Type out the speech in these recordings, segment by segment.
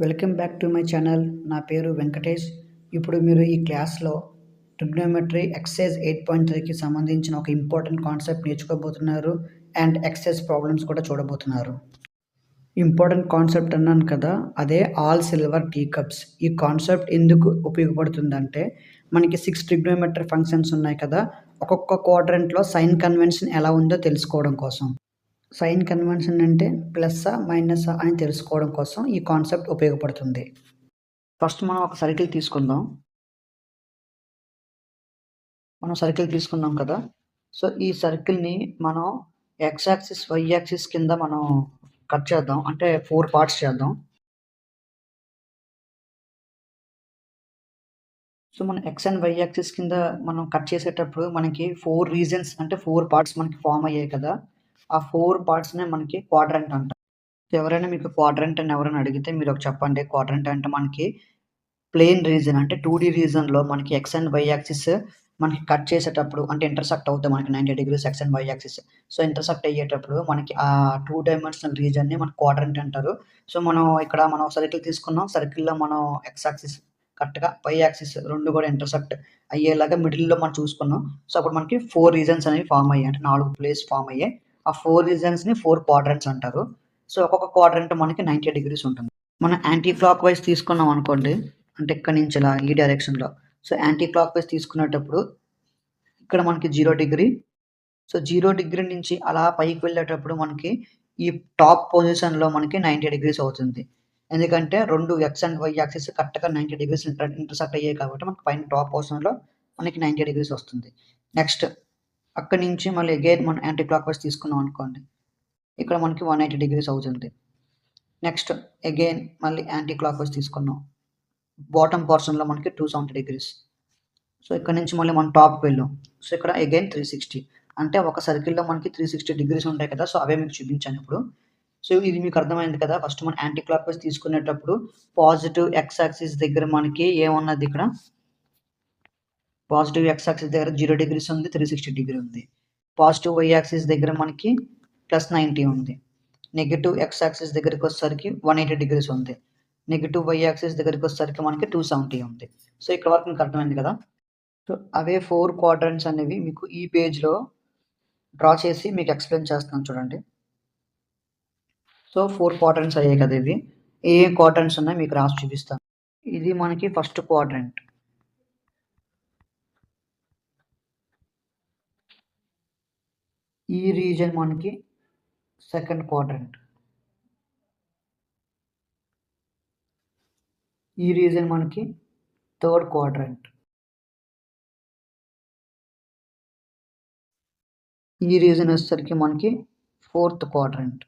Welcome back to my channel. నా పేరు వెంకటేష్. ఇప్పుడు మీరు ఈ క్లాస్లో ట్రిగ్నోమెట్రీ ఎక్సర్సైజ్ 8.3కి సంబంధించిన ఒక ఇంపార్టెంట్ కాన్సెప్ట్ నేర్చుకోబోతున్నారు అండ్ ఎక్సర్సైజ్ ప్రాబ్లమ్స్ కూడా చూడబోతున్నారు. ఇంపార్టెంట్ కాన్సెప్ట్ అన్నాను కదా, అదే ఆల్ సిల్వర్ టీ కప్స్. ఈ కాన్సెప్ట్ ఎందుకు ఉపయోగపడుతుందంటే, మనకి 6 ట్రిగ్నోమెట్రీ ఫంక్షన్స్ ఉన్నాయి కదా, ఒక్కొక్క క్వాడ్రంట్లో సైన్ కన్వెన్షన్ ఎలా ఉందో తెలుసుకోవడం కోసం. సైన్ కన్వెన్షన్ అంటే ప్లస్సా మైనసా అని తెలుసుకోవడం కోసం ఈ కాన్సెప్ట్ ఉపయోగపడుతుంది. ఫస్ట్ మనం ఒక సర్కిల్ తీసుకుందాం. కదా, సో ఈ సర్కిల్ని మనం ఎక్స్ యాక్సిస్ వై యాక్సిస్ కింద మనం కట్ చేద్దాం, అంటే 4 పార్ట్స్ చేద్దాం. సో మనం ఎక్స్ అండ్ వై యాక్సిస్ కింద మనం కట్ చేసేటప్పుడు మనకి 4 రీజన్స్ అంటే 4 పార్ట్స్ మనకి ఫామ్ అయ్యాయి కదా, ఆ 4 పార్ట్స్నే మనకి క్వాడ్రంట్ అంటాం. ఎవరైనా మీకు క్వాడ్రంట్ అని ఎవరైనా అడిగితే మీరు ఒక చెప్పండి. క్వాడ్రంట్ అంటే మనకి ప్లేన్ రీజన్ అంటే 2D రీజన్లో మనకి ఎక్స్ అండ్ వై యాక్సిస్ మనకి కట్ చేసేటప్పుడు అంటే ఇంటర్సెక్ట్ అవుతాయి మనకి 90 degrees x and y axis. So intersect అయ్యేటప్పుడు మనకి ఆ 2 డైమెన్షనల్ రీజన్ని మనకి క్వాడ్రంట్ అంటారు. సో మనం ఇక్కడ మనం సర్కిల్ తీసుకున్నాం. సర్కిల్లో మనం ఎక్స్ యాక్సిస్ కరెక్ట్గా వై యాక్సిస్ రెండు కూడా ఇంటర్సెక్ట్ అయ్యేలాగా మిడిల్లో మనం చూసుకున్నాం. సో అప్పుడు మనకి 4 రీజన్స్ అనేవి ఫామ్ అయ్యాయి, అంటే 4 ప్లేస్ ఫామ్ అయ్యాయి. ఆ 4 రీజన్స్ని 4 క్వాడ్రంట్స్ అంటారు. సో ఒక్కొక్క క్వాడ్రంట్ మనకి 90 degrees ఉంటుంది. మనం యాంటీ క్లాక్ వైజ్ తీసుకున్నాం అనుకోండి, అంటే ఇక్కడ నుంచి ఇలా ఈ డైరెక్షన్లో. సో యాంటీ క్లాక్ వైజ్ తీసుకునేటప్పుడు ఇక్కడ మనకి 0 degree. సో 0 degree నుంచి అలా పైకి వెళ్ళేటప్పుడు మనకి ఈ టాప్ పొజిషన్లో మనకి 90 degrees అవుతుంది. ఎందుకంటే రెండు ఎక్స్ అండ్ వై యాక్సిస్ కరెక్ట్గా 90 degrees ఇంటర్సెక్ట్ అయ్యాయి కాబట్టి మనకి పైన టాప్ పొజిషన్లో మనకి 90 degrees వస్తుంది. నెక్స్ట్ అక్కడి నుంచి మళ్ళీ అగైన్ మనం యాంటీ క్లాక్ వైజ్ తీసుకున్నాం అనుకోండి, ఇక్కడ మనకి 180 degrees అవుతుంది. నెక్స్ట్ అగైన్ మళ్ళీ యాంటీ క్లాక్ వైజ్ తీసుకున్నాం, బాటమ్ పోర్షన్లో మనకి 270 degrees. సో ఇక్కడ నుంచి మళ్ళీ మనం టాప్కి వెళ్ళాం. సో ఇక్కడ అగైన్ 360, అంటే ఒక సర్కిల్లో మనకి 360 degrees ఉంటాయి కదా. సో అవే మీకు చూపించాను ఇప్పుడు. సో ఇది మీకు అర్థమైంది కదా. ఫస్ట్ మనం యాంటీ క్లాక్ వైజ్ తీసుకునేటప్పుడు పాజిటివ్ ఎక్స్ యాక్సిస్ దగ్గర మనకి ఏమున్నది, ఇక్కడ పాజిటివ్ ఎక్స్ యాక్సిస్ దగ్గర 0 degrees ఉంది, 360 degree ఉంది. పాజిటివ్ వై యాక్సిస్ దగ్గర మనకి +90 ఉంది. నెగిటివ్ ఎక్స్ యాక్సిస్ దగ్గరికి వచ్చేసరికి 180 degrees ఉంది. నెగిటివ్ వై యాక్సిస్ దగ్గరికి వచ్చేసరికి మనకి 270 ఉంది. సో ఇక్కడ వరకు మీకు అర్థమైంది కదా. సో అవే 4 క్వాడ్రంట్స్ అనేవి మీకు ఈ పేజ్లో డ్రా చేసి మీకు ఎక్స్ప్లెయిన్ చేస్తాను చూడండి. సో 4 క్వాడ్రంట్స్ అయ్యాయి కదా. ఇవి ఏ క్వాడ్రంట్స్ ఉన్నాయో మీకు రాసి చూపిస్తాను. ఇది మనకి ఫస్ట్ క్వాడ్రంట్. ఈ రీజన్ మనకి సెకండ్ క్వాడ్రంట్. ఈ రీజన్ మనకి థర్డ్ క్వాడ్రంట్. ఈ రీజన్ వచ్చేసరికి మనకి ఫోర్త్ క్వాడ్రంట్.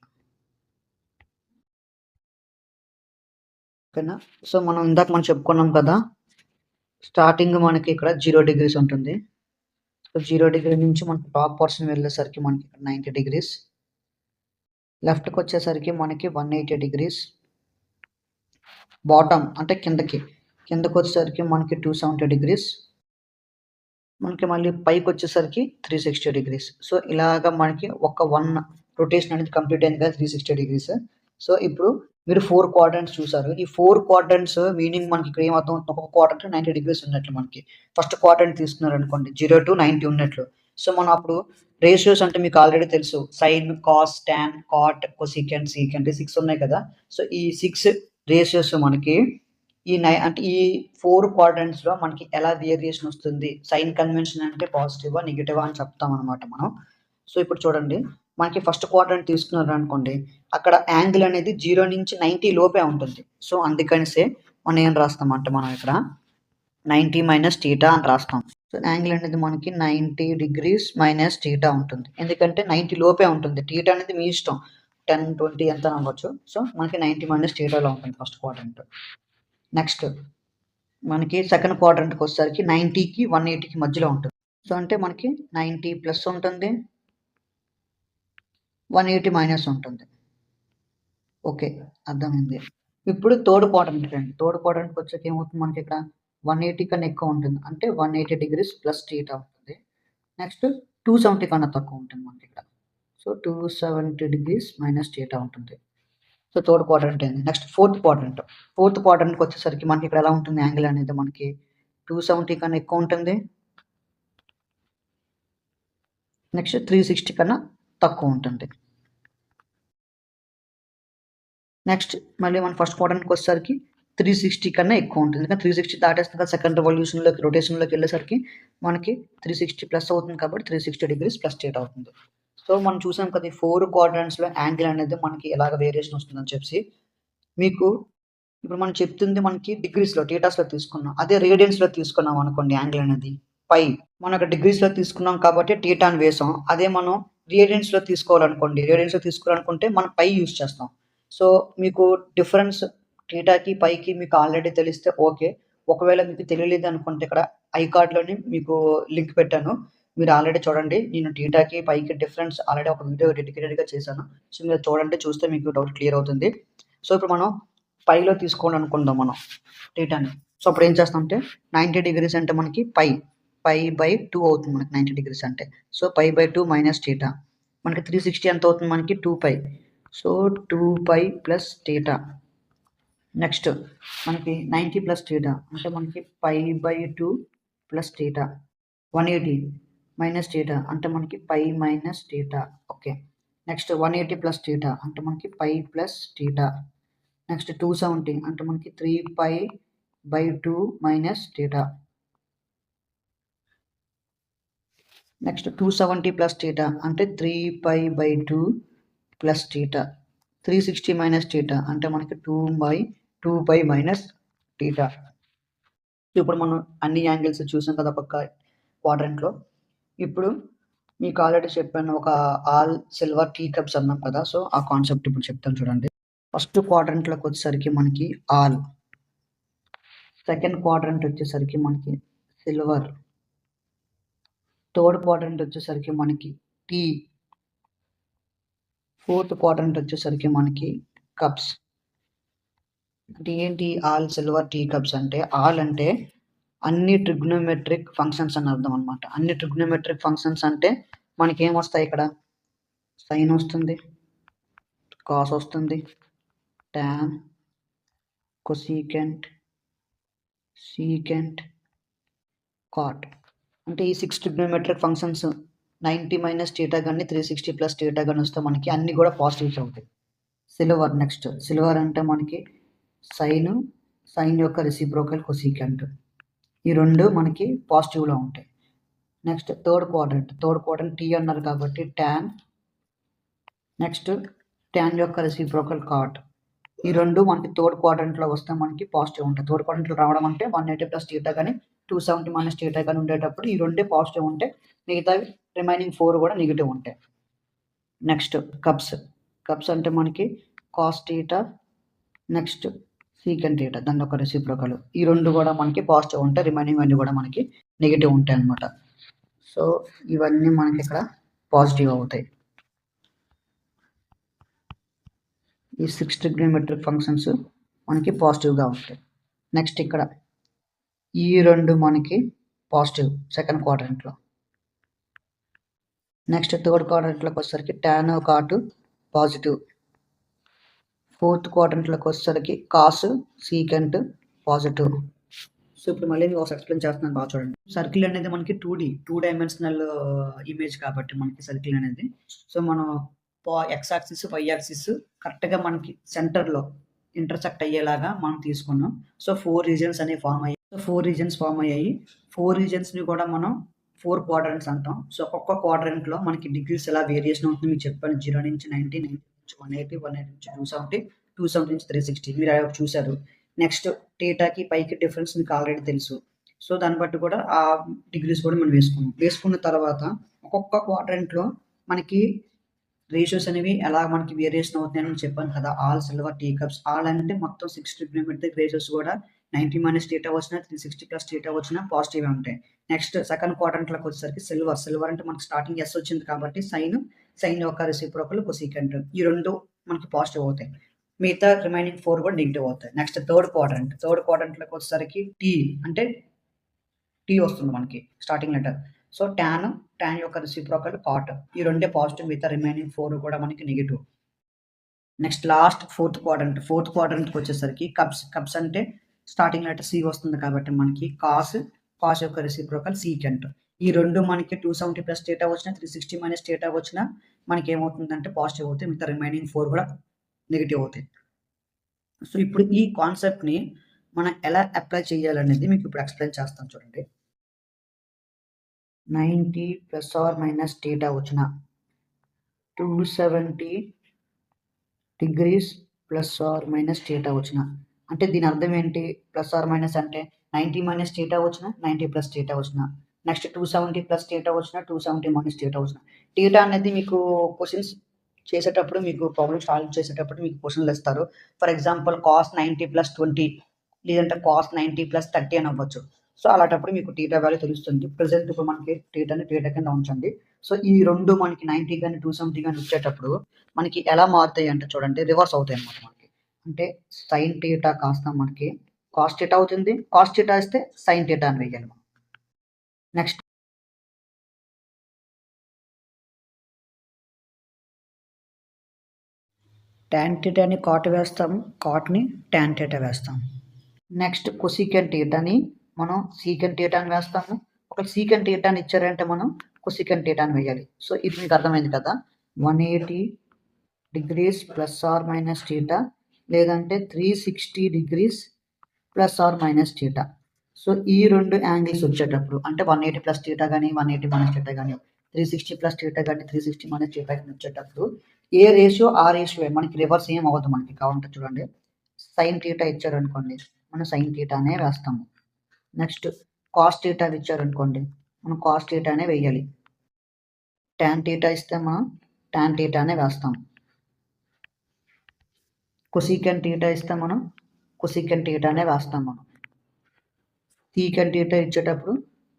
ఓకేనా. సో మనం ఇందాక మనం చెప్పుకున్నాం కదా, స్టార్టింగ్ మనకి ఇక్కడ 0 degrees ఉంటుంది. సో 0 degree నుంచి మనకి టాప్ పోర్షన్ వెళ్ళేసరికి మనకి ఇక్కడ 90 degrees. లెఫ్ట్కి వచ్చేసరికి మనకి 180 degrees. బాటమ్ అంటే కిందకి వచ్చేసరికి మనకి 270 degrees. మనకి మళ్ళీ పైకి వచ్చేసరికి 360 degrees. సో ఇలాగ మనకి ఒక 1 రొటేషన్ అనేది కంప్లీట్ అయింది కదా, 360 degrees. సో ఇప్పుడు మీరు 4 క్వాడ్రంట్స్ చూసారు. ఈ 4 క్వాడ్రంట్స్ మీనింగ్ మనకి ఇక్కడ ఏమవుతాం, ఒక్కొక్క క్వాడ్రంట్ 90 degrees ఉన్నట్లు. మనకి ఫస్ట్ క్వాడ్రంట్ తీసుకున్నారు అనుకోండి, 0 to 90 ఉన్నట్లు. సో మనం అప్పుడు రేషియోస్ అంటే మీకు ఆల్రెడీ తెలుసు, sin, cos, tan, cot, cosecant, secant 6 ఉన్నాయి కదా. సో ఈ 6 రేషియోస్ మనకి అంటే ఈ 4 క్వాడ్రంట్స్లో మనకి ఎలా వేరియేషన్ వస్తుంది, సైన్ కన్వెన్షన్ అంటే పాజిటివా నెగిటివా అని చెప్తాం అనమాట మనం. సో ఇప్పుడు చూడండి, మనకి ఫస్ట్ క్వాడ్రంట్ తీసుకున్నారు అనుకోండి, అక్కడ యాంగిల్ అనేది 0 నుంచి 90 లోపే ఉంటుంది. సో అందుకనిసే మనం ఏం రాస్తామంటే, మనం ఇక్కడ 90 - θ అని రాస్తాం. సో యాంగిల్ అనేది మనకి 90 degrees - θ ఉంటుంది. ఎందుకంటే 90 లోపే ఉంటుంది. θ అనేది మీ ఇష్టం, 10, 20 ఎంత అవ్వచ్చు. సో మనకి 90 - θలో ఉంటుంది ఫస్ట్ క్వాడ్రంట్. నెక్స్ట్ మనకి సెకండ్ క్వాడ్రంట్కి వచ్చేసరికి 90కి 180కి మధ్యలో ఉంటుంది. సో అంటే మనకి 90 ప్లస్ ఉంటుంది, 180 మైనస్ ఉంటుంది. ఓకే, అర్థమైంది. ఇప్పుడు థర్డ్ క్వాడ్రంట్ రండి. థర్డ్ క్వాడ్రంట్కి వచ్చాక ఏమవుతుంది, మనకి ఇక్కడ 180 కన్నా ఎక్కువ ఉంటుంది, అంటే 180 degrees +θ ఉంటుంది. నెక్స్ట్ 270 కన్నా తక్కువ ఉంటుంది మనకి ఇక్కడ. సో 270 degrees - θ ఉంటుంది. సో థర్డ్ క్వాడ్రంట్ అయింది. నెక్స్ట్ ఫోర్త్ క్వాడ్రంట్కి వచ్చేసరికి మనకి ఇక్కడ ఎలా ఉంటుంది యాంగిల్ అనేది మనకి 270 కన్నా ఎక్కువ ఉంటుంది. నెక్స్ట్ 360 కన్నా తక్కువ ఉంటుంది. నెక్స్ట్ మళ్ళీ మన ఫస్ట్ క్వాడ్రంట్కి వచ్చేసరికి 360 కన్నా ఎక్కువ ఉంటుంది. ఇంకా 360 దాటేస్తుంది కదా, సెకండ్ రొటేషన్లోకి వెళ్ళేసరికి మనకి 360 ప్లస్ అవుతుంది కాబట్టి 360 డిగ్రీస్ ప్లస్ స్టేట్ అవుతుంది. సో మనం చూసాం కదా, ఈ 4 క్వాడ్రంట్స్లో యాంగిల్ అనేది మనకి ఎలాగ వేరియేషన్ వస్తుందని చెప్పి. మీకు ఇప్పుడు మనం చెప్తుంది మనకి డిగ్రీస్లో టీటాస్లో తీసుకున్నాం. అదే రేడియన్స్లో తీసుకున్నాం అనుకోండి యాంగిల్ అనేది పై. మనం అక్కడ డిగ్రీస్లో తీసుకున్నాం కాబట్టి టీటా అని వేసాం. అదే మనం రేడియన్స్లో తీసుకోవాలనుకుంటే మనం పై యూస్ చేస్తాం. సో మీకు డిఫరెన్స్ టీటాకి పైకి మీకు ఆల్రెడీ తెలిస్తే ఓకే. ఒకవేళ మీకు తెలియలేదు అనుకుంటే ఇక్కడ ఐకార్డ్లోని మీకు లింక్ పెట్టాను, మీరు ఆల్రెడీ చూడండి. నేను టీటాకి పైకి డిఫరెన్స్ ఆల్రెడీ ఒక వీడియో డెడికేటెడ్గా చేశాను. సో మీరు చూడండి, చూస్తే మీకు డౌట్ క్లియర్ అవుతుంది. సో ఇప్పుడు మనం పైలో తీసుకోవాలనుకుందాం మనం టీటాని. సో అప్పుడు ఏం చేస్తాం అంటే 90 డిగ్రీస్ అంటే మనకి పై 2 అవుతుంది మనకి 90 డిగ్రీస్ అంటే. So π/2 minus theta. మనకి 360 ఎంత అవుతుంది మనకి 2π. So 2π plus theta. నెక్స్ట్ మనకి 90 ప్లస్ టీటా అంటే మనకి π/2 ప్లస్ టీటా. 180 మైనస్ టీటా అంటే మనకి π minus theta. Okay. Next 180 plus theta అంటే మనకి π ప్లస్ టీటా. నెక్స్ట్ 270 అంటే మనకి 3π/2 minus theta. Next 270 plus theta అంటే 3π/2 ప్లస్ టీటా. 360 మైనస్ టీటా అంటే మనకి 2π మైనస్ టీటా. ఇప్పుడు మనం అన్ని యాంగిల్స్ చూసాం కదా పక్క క్వాడ్రంట్లో. ఇప్పుడు మీకు ఆల్రెడీ చెప్పాను ఒక ఆల్ సిల్వర్ టీ కప్స్ అన్నాం కదా. సో ఆ కాన్సెప్ట్ ఇప్పుడు చెప్తాను చూడండి. ఫస్ట్ క్వాడ్రంట్లోకి వచ్చేసరికి మనకి ఆల్, సెకండ్ క్వాడ్రంట్ వచ్చేసరికి మనకి సిల్వర్, థర్డ్ క్వాడ్రంట్ వచ్చేసరికి మనకి టీ, ఫోర్త్ క్వాడ్రంట్ వచ్చేసరికి మనకి కప్స్. అంటే ఏంటి ఆల్ సిల్వర్ టీ కప్స్ అంటే? ఆల్ అంటే అన్ని ట్రిగ్నోమెట్రిక్ ఫంక్షన్స్ అని అర్థం అనమాట. అన్ని ట్రిగ్నోమెట్రిక్ ఫంక్షన్స్ అంటే మనకి ఏమొస్తాయి ఇక్కడ? సైన్ వస్తుంది, కాస్ వస్తుంది, టాన్, కొసీకెంట్, సీకెంట్, కాట్. అంటే ఈ 6 ట్రిగ్నోమెట్రిక్ ఫంక్షన్స్ 90 మైనస్ టీటా కానీ 360 ప్లస్ టీటా కానీ వస్తే మనకి అన్ని కూడా పాజిటివ్స్ అవుతాయి. సిల్వర్, నెక్స్ట్ సిల్వర్ అంటే మనకి సైన్ యొక్క రెసిప్రోకల్ కొసీకెంట్. ఈ రెండు మనకి పాజిటివ్లో ఉంటాయి. నెక్స్ట్ థర్డ్ క్వాడ్రంట్ టీ అన్నారు కాబట్టి టాన్, నెక్స్ట్ టాన్ యొక్క రెసిప్రోకల్ కాట్. ఈ రెండు మనకి థర్డ్ క్వాడ్రంట్లో వస్తే మనకి పాజిటివ్ ఉంటాయి. థర్డ్ క్వాడ్రంట్లో రావడం అంటే 180 ప్లస్ టీటా కానీ 270 మైనస్ టీటా కానీ ఉండేటప్పుడు ఈ రెండే పాజిటివ్ ఉంటాయి, మిగతావి రిమైనింగ్ 4 కూడా నెగిటివ్ ఉంటాయి. నెక్స్ట్ కప్స్ అంటే మనకి cos theta, next secant theta, దాని ఒక రెసిప్రోకల్. ఈ రెండు కూడా మనకి పాజిటివ్ ఉంటాయి, రిమైనింగ్ అన్నీ కూడా మనకి నెగిటివ్ ఉంటాయి అన్నమాట. సో ఇవన్నీ మనకి ఇక్కడ పాజిటివ్ అవుతాయి. ఈ 6 ట్రిగ్నోమెట్రిక్ ఫంక్షన్స్ మనకి పాజిటివ్గా ఉంటాయి. నెక్స్ట్ ఇక్కడ ఈ రెండు మనకి పాజిటివ్ సెకండ్ క్వాడ్రంట్లో. నెక్స్ట్ థర్డ్ క్వాడ్రంట్లోకి వచ్చేసరికి టాన్ కాటు పాజిటివ్. ఫోర్త్ క్వాడ్రంట్లోకి వచ్చేసరికి కాస్ సీకెంట్ పాజిటివ్. సో ఇప్పుడు మళ్ళీ మీకు ఒకసారి ఎక్స్ప్లెయిన్ చేస్తున్నాను, బాగా చూడండి. సర్కిల్ అనేది మనకి 2 డైమెన్షనల్ ఇమేజ్ కాబట్టి మనకి సర్కిల్ అనేది. సో మనం ఎక్స్ యాక్సిస్ వై యాక్సిస్ కరెక్ట్గా మనకి సెంటర్లో ఇంటర్సెక్ట్ అయ్యేలాగా మనం తీసుకున్నాం. సో 4 రీజన్స్ అనేవి ఫామ్ అయ్యాయి. సో 4 రీజన్స్ ఫామ్ అయ్యాయి. 4 రీజన్స్ని కూడా మనం 4 క్వాడ్రంట్స్ అంటాం. సో ఒక్కొక్క క్వాడ్రంట్లో మనకి డిగ్రీస్ ఎలా వేరియేషన్ అవుతుంది మీకు చెప్పాను. 0 నుంచి 90, 90 నుంచి 180, 180 నుంచి 270, 270 నుంచి 360 మీరు అవి చూశారు. నెక్స్ట్ టీటాకి పైకి డిఫరెన్స్ మీకు ఆల్రెడీ తెలుసు. సో దాన్ని బట్టి కూడా ఆ డిగ్రీస్ కూడా మనం వేసుకున్న తర్వాత ఒక్కొక్క క్వాడ్రంట్లో మనకి రేషియోస్ అనేవి ఎలా మనకి వేరియేషన్ అవుతున్నాయని చెప్పాను కదా. All silver tea cups, all అంటే మొత్తం 6 ట్రిగ్నోమెట్రిక్ రేషియోస్ కూడా 90 మైనస్ టీటా వచ్చినా 360 ప్లస్ టీటా వచ్చినా పాజిటివ్గా ఉంటాయి. నెక్స్ట్ సెకండ్ క్వాడ్రంట్లోకి వచ్చేసరికి సిల్వర్ అంటే మనకి స్టార్టింగ్ ఎస్ వచ్చింది కాబట్టి సైన్ యొక్క రెసిప్రోకల్ కొసీకెంట్, ఈ రెండు మనకి పాజిటివ్ అవుతాయి, మిగతా రిమైనింగ్ 4 కూడా నెగిటివ్ అవుతాయి. నెక్స్ట్ థర్డ్ క్వాడ్రంట్లోకి వచ్చేసరికి టీ వస్తుంది మనకి స్టార్టింగ్ లెటర్. సో టాన్ యొక్క రెసిప్రోకల్ కాట్, ఈ రెండే పాజిటివ్, మిగతా రిమైనింగ్ 4 కూడా మనకి నెగిటివ్. నెక్స్ట్ లాస్ట్ ఫోర్త్ క్వాడ్రంట్కి వచ్చేసరికి కప్స్ అంటే స్టార్టింగ్ లెటర్ సి వస్తుంది కాబట్టి మనకి కాస్ యొక్క రెసిప్రోకల్ సీకెంట్. ఈ రెండు మనకి 270 ప్లస్ డేటా వచ్చినా 360 మైనస్ డేటా వచ్చినా మనకి ఏమవుతుందంటే పాజిటివ్ అవుతాయి, మిగతా రిమైనింగ్ 4 కూడా నెగిటివ్ అవుతాయి. సో ఇప్పుడు ఈ కాన్సెప్ట్ని మనం ఎలా అప్లై చేయాలనేది మీకు ఇప్పుడు ఎక్స్ప్లెయిన్ చేస్తాను చూడండి. 90 ప్లస్ ఆర్ మైనస్ డేటా వచ్చిన 270 degrees plus or minus theta వచ్చిన అంటే దీని అర్థం ఏంటి? ప్లస్ ఆర్ మైనస్ అంటే 90 మైనస్ డేటా వచ్చిన 90 ప్లస్ డేటా వచ్చిన, నెక్స్ట్ 270 ప్లస్ డేటా వచ్చిన 270 మైనస్ డేటా వచ్చిన. డేటా అనేది మీకు క్వశ్చన్స్ చేసేటప్పుడు మీకు ప్రాబ్లమ్ సాల్వ్ చేసేటప్పుడు మీకు క్వశ్చన్లు ఇస్తారు. ఫర్ ఎగ్జాంపుల్ కాస్ 90 ప్లస్ 20 లేదంటే కాస్ 90 ప్లస్ 30 అని అవ్వచ్చు. సో అలాంటప్పుడు మీకు టీటా వాల్యూ తెలుస్తుంది. ప్రెసెంట్ ఇప్పుడు మనకి టీటా కింద ఉంచండి. సో ఈ రెండు మనకి 90 కానీ 270 కానీ వచ్చేటప్పుడు మనకి ఎలా మారుతాయి అంటే చూడండి, రివర్స్ అవుతాయి అన్నమాట మనకి. అంటే సైన్ టీటా కాస్త మనకి కాస్ టీటా అవుతుంది, కాస్ టీటా ఇస్తే సైన్ టీటా అని వేయాలి మనం. నెక్స్ట్ టాన్ టీటాని కాట్ వేస్తాం, కాట్ని టాన్ టీటా వేస్తాం. నెక్స్ట్ కొసికెంట్ టీటాని మనం సీకెంట్ టీటాని వేస్తాము. ఒక సీకెంట్ టీటాని ఇచ్చారంటే మనం కొసికెంట్ టీటాని వేయాలి. సో ఇది మీకు అర్థమైంది కదా, 180 degrees plus or minus theta లేదంటే 360 degrees plus or minus theta. So ఈ రెండు యాంగిల్స్ వచ్చేటప్పుడు అంటే 180 ప్లస్ టీటా కానీ 180 మైనస్ టీటా కానీ 360 ప్లస్ టీటా కానీ 360 మైనస్ టీటా కానీ వచ్చేటప్పుడు ఏ రేషియో ఆ రేషియో మనకి రివర్స్ ఏం అవ్వదు. మనకి కావాలంటే చూడండి, సైన్ టీటా ఇచ్చారు అనుకోండి మనం సైన్ టీటానే వేస్తాము. నెక్స్ట్ కాస్ టీటా ఇచ్చారనుకోండి మనం కాస్ టీటానే వేయాలి. టాన్ టీటా ఇస్తే మనం టాన్ టీటానే వేస్తాం. కొసికెంట్ టీటా ఇస్తే మనం కొసికెంట్ టీటానే వేస్తాం. మనం సీకెంట్ టీటా ఇచ్చేటప్పుడు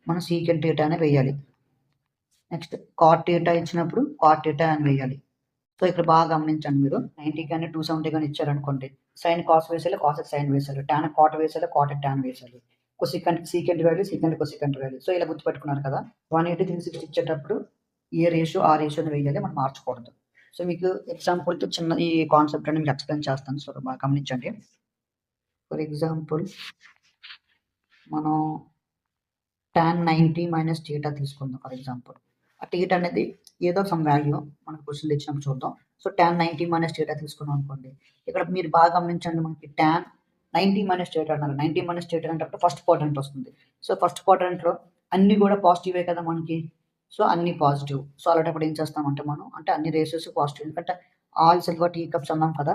మనం సీకెంట్ టీటానే వేయాలి. నెక్స్ట్ కాట్ టీటా ఇచ్చినప్పుడు కాట్ టీటా అని వేయాలి. సో ఇక్కడ బాగా గమనించండి, మీరు 90 కానీ 270 కానీ ఇచ్చారనుకోండి సైన్ కాస్ వేసాలి, కాస్ సైన్ వేసాలి, టాన్ కాట్ వేసాలి, కాట్ టాన్ వేసాలి, cosecant secant value, secant cosecant value. So ఇలా గుర్తుపెట్టుకున్నారు కదా. 180 360 ఇచ్చేటప్పుడు ఏ రేషియో ఆ రేషియోని వేయాలి, మనం మార్చకూడదు. సో మీకు ఎగ్జాంపుల్తో చిన్న ఈ కాన్సెప్ట్ అని మీకు ఎక్స్ప్లెయిన్ చేస్తాను. సో బాగా గమనించండి. ఫర్ ఎగ్జాంపుల్ మనం టాన్ 90 మైనస్ టీటా తీసుకుందాం. ఫర్ ఎగ్జాంపుల్ ఆ టీటా అనేది ఏదో సమ్ వాల్యూ మనకు క్వశ్చన్ ఇచ్చినప్పుడు చూద్దాం. సో టాన్ 90 మైనస్ టీటా తీసుకున్నాం అనుకోండి, ఇక్కడ మీరు బాగా గమనించండి, మనకి టాన్ 90 మైనస్ టీటా అన్నారు. 90 మైనస్ టీటా అంటే ఫస్ట్ క్వాడ్రంట్ వస్తుంది. సో ఫస్ట్ క్వాడ్రంట్లో అన్ని కూడా పాజిటివే కదా మనకి. సో అన్ని పాజిటివ్. సో అలాంటప్పుడు ఏం చేస్తామంటే మనం అంటే అన్ని రేషియోస్ పాజిటివ్, ఎందుకంటే ఆల్ సిల్వర్ టీ కప్స్ అన్నాం కదా.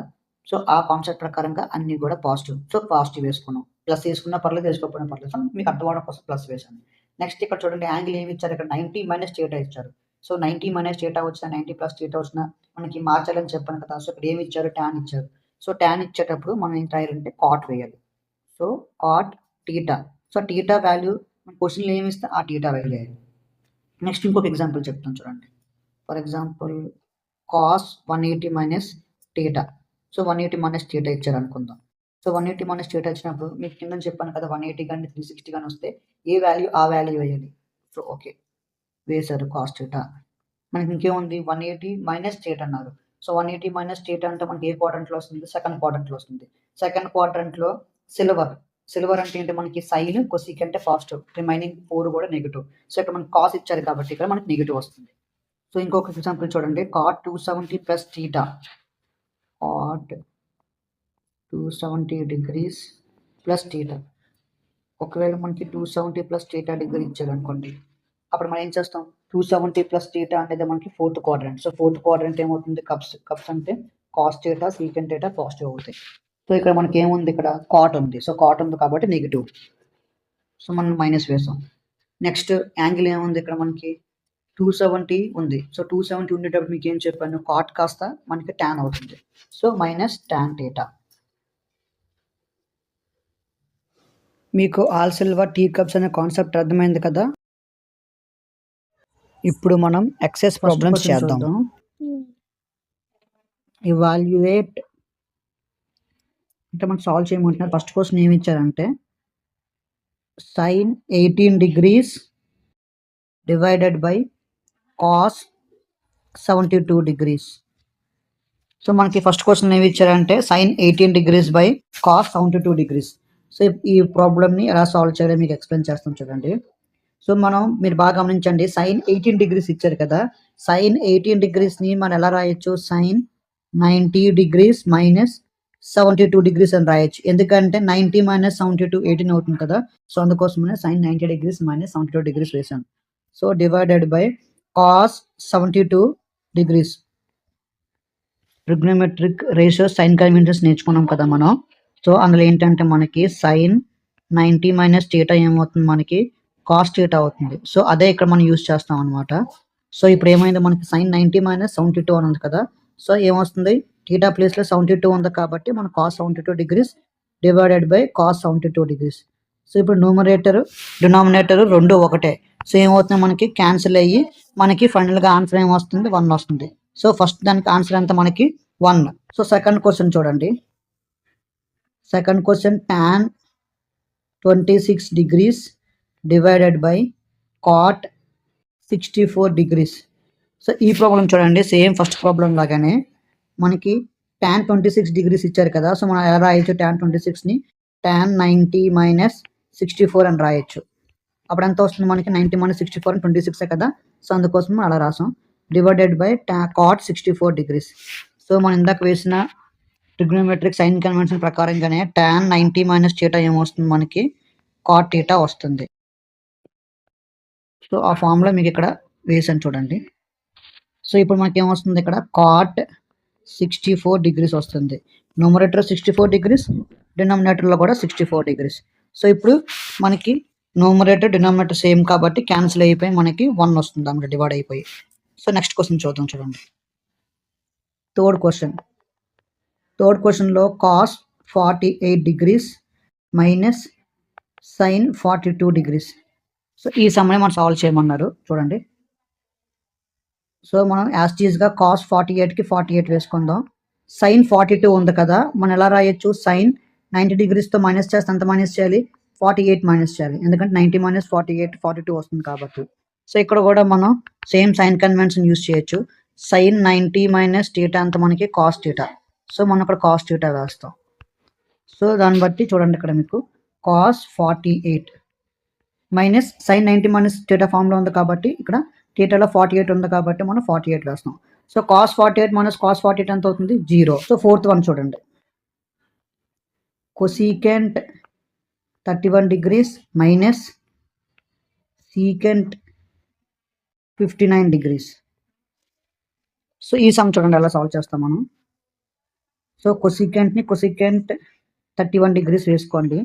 సో ఆ కాన్సెప్ట్ ప్రకారంగా అన్ని కూడా పాజిటివ్. సో పాజిటివ్ వేసుకున్నాం, ప్లస్ వేసుకున్నా పర్లేదు వేసుకోకపోయినా పర్లేదు. సో మీకు అర్థం అవడం కోసం ప్లస్ వేసాను. నెక్స్ట్ ఇక్కడ చూడండి యాంగిల్ ఏమి ఇచ్చారు, ఇక్కడ 90 మైనస్ టీటా ఇచ్చారు. సో 90 మైనస్ టీటా వచ్చినా 90 ప్లస్ టీటా వచ్చినా మనకి మార్చాలని చెప్పాను కదా. సో ఇక్కడ ఏమి ఇచ్చారు, ట్యాన్ ఇచ్చారు. సో ట్యాన్ ఇచ్చేటప్పుడు మనం ఏం రాయాలంటే కాట్ వేయాలి. So cot theta. So theta value మన క్వశ్చన్లో ఏమి ఇస్తే ఆ టీటా వాల్యూ వేయాలి. నెక్స్ట్ ఇంకొక ఎగ్జాంపుల్ చెప్తాను చూడండి. For example cos 180 minus theta. So 180 minus theta ఇచ్చారు అనుకుందాం. సో 180 మైనస్ టీటా ఇచ్చినప్పుడు మీకు కింద చెప్పాను కదా 180 కానీ 360 కానీ వస్తే ఏ వాల్యూ ఆ వాల్యూ వేయాలి. సో ఓకే వేశారు కాస్ టీటా. మనకి ఇంకేముంది 180 మైనస్ టీటా అన్నారు. సో 180 మైనస్ టీటా అంటే మనకి ఏ క్వాడ్రంట్లో వస్తుంది, సెకండ్ క్వాడ్రంట్లో వస్తుంది. సెకండ్ క్వాడ్రంట్లో సిల్వర్ అంటే ఏంటి, మనకి సైన్ కొసికెంట్ పాజిటివ్, రిమైనింగ్ 4 కూడా నెగిటివ్. సో ఇక్కడ మనకి కాస్ ఇచ్చారు కాబట్టి ఇక్కడ మనకి నెగిటివ్ వస్తుంది. సో ఇంకొక ఎగ్జాంపుల్ చూడండి, cot 270 plus theta. Cot 270 degrees plus theta. ఒకవేళ మనకి 270 ప్లస్ టీటా డిగ్రీ ఇచ్చారు అనుకోండి, అప్పుడు మనం ఏం చేస్తాం, 270 ప్లస్ టీటా అనేది మనకి fourth quadrant. So fourth quadrant ఏమవుతుంది, కప్స్ అంటే cos theta secant theta positive అవుతాయి. సో ఇక్కడ మనకి ఏముంది, ఇక్కడ కాట్ ఉంది. సో కాట్ ఉంది కాబట్టి నెగిటివ్. సో మనం మైనస్ వేసాం. నెక్స్ట్ యాంగిల్ ఏముంది, ఇక్కడ మనకి 270 ఉంది. సో 270 ఉండేటప్పుడు మీకు ఏం చెప్పాను, కాట్ కాస్త మనకి టాన్ అవుతుంది. So minus tan theta. మీకు ఆల్ సిల్వర్ టీ కప్స్ అనే కాన్సెప్ట్ అర్థమైంది కదా. ఇప్పుడు మనం ఎక్సెస్ ప్రాబ్లమ్స్ చేద్దాం. ఇవాల్యుయేట్ అంటే మనం సాల్వ్ చేయమంటున్నారు. ఫస్ట్ క్వశ్చన్ ఏమి ఇచ్చారంటే sine 18 degrees divided by cos 72 degrees. So మనకి ఫస్ట్ క్వశ్చన్ ఏమి ఇచ్చారంటే sin 18 degrees by cos 72 degrees. So ఈ ప్రాబ్లమ్ని ఎలా సాల్వ్ చేయాలో మీకు ఎక్స్ప్లెయిన్ చేస్తాం చూడండి. సో మీరు బాగా గమనించండి, sin 18 degrees ఇచ్చారు కదా, sin 18 degreesని మనం ఎలా రాయొచ్చు, sin 90 degrees minus 72 degrees అని రాయొచ్చు. ఎందుకంటే 90 minus 72 18 అవుతుంది కదా, సో అందుకోసమనే sin 90 degrees minus 72 degrees వేసాను. So divided by cos 72 degrees. Trigonometric ratios, sign conventions నేర్చుకున్నాం కదా మనం. సో అందులో ఏంటంటే మనకి sin 90 మైనస్ థీటా ఏమవుతుంది, మనకి cos థీటా అవుతుంది. సో అదే ఇక్కడ మనం యూజ్ చేస్తాం అనమాట. సో ఇప్పుడు ఏమైంది, మనకి sin 90 మైనస్ 72 అని ఉంది కదా, సో ఏమొస్తుంది, థీటా ప్లేస్లో 72 ఉంది కాబట్టి మన cos 72 degrees divided by cos 72 degrees. So ఇప్పుడు న్యూమరేటర్ డినామినేటర్ రెండు ఒకటే, సో ఏమవుతుంది, మనకి క్యాన్సిల్ అయ్యి మనకి ఫైనల్గా ఆన్సర్ ఏమొస్తుంది, 1 వస్తుంది. సో ఫస్ట్ దానికి ఆన్సర్ ఎంత, మనకి 1. సో సెకండ్ క్వశ్చన్ చూడండి. Second question tan 26 degrees divided by cot 64 degrees. So ఈ ప్రాబ్లం చూడండి, సేమ్ ఫస్ట్ ప్రాబ్లం లాగానే మనకి tan 26 degrees ఇచ్చారు కదా, సో మనం ఎలా రాయొచ్చు, tan 26ని tan 90 మైనస్ 64 అని రాయొచ్చు. అప్పుడు ఎంత వస్తుంది, మనకి 90 మైనస్ 64 అని 26 కదా, సో అందుకోసం అలా రాసాం. Divided by cot 64 degrees. So మనం ఇందాక వేసిన ట్రిగ్నోమెట్రిక్ సైన్ కన్వెన్షన్ ప్రకారంగానే tan 90 మైనస్ థీటా ఏమొస్తుంది, మనకి cot థీటా వస్తుంది. సో ఆ ఫార్ములా మీకు ఇక్కడ వేసాను చూడండి. సో ఇప్పుడు మనకి ఏమొస్తుంది, ఇక్కడ cot 64 degrees వస్తుంది. న్యూమరేటర్ 64 degrees, డినామినేటర్లో కూడా 64 degrees. సో ఇప్పుడు మనకి న్యూమరేటర్ డినామినేటర్ సేమ్ కాబట్టి క్యాన్సిల్ అయిపోయి మనకి 1 వస్తుంది అన్నమాట, డివైడ్ అయిపోయి. సో నెక్స్ట్ క్వశ్చన్ చూద్దాం చూడండి. థర్డ్ క్వశ్చన్లో cos 48 degrees minus sin 42 degrees. So ఈ సమయం మనం సాల్వ్ చేయమన్నారు చూడండి. సో మనం యాస్టీస్గా cos 48కి 48 వేసుకుందాం. sin 42 ఉంది కదా, మనం ఎలా రాయొచ్చు, sin 90 degreesతో మైనస్ చేస్తే ఎంత మైనస్ చేయాలి, 48 మైనస్ చేయాలి, ఎందుకంటే 90 మైనస్ 48 42 వస్తుంది కాబట్టి. సో ఇక్కడ కూడా మనం సేమ్ సైన్ కన్వెన్షన్ యూజ్ చేయొచ్చు. sin 90 మైనస్ థీటా అంత మనకి cos థీటా, సో మనం ఇక్కడ cos థీటా వేస్తాం. సో దాన్ని బట్టి చూడండి, ఇక్కడ మీకు cos 48 minus sin 90 minus theta ఫామ్లో ఉంది కాబట్టి ఇక్కడ థీటాలో 48 ఉంది కాబట్టి మనం 48 వేస్తాం. సో cos 48 మైనస్ cos 48 ఎంత అవుతుంది, 0. సో ఫోర్త్ వన్ చూడండి, cosecant 31 degrees minus secant 59 degrees. So ఈ సమ్ చూడండి ఎలా సాల్వ్ చేస్తాం మనం. సో cosecant 31 degrees వేసుకోండి.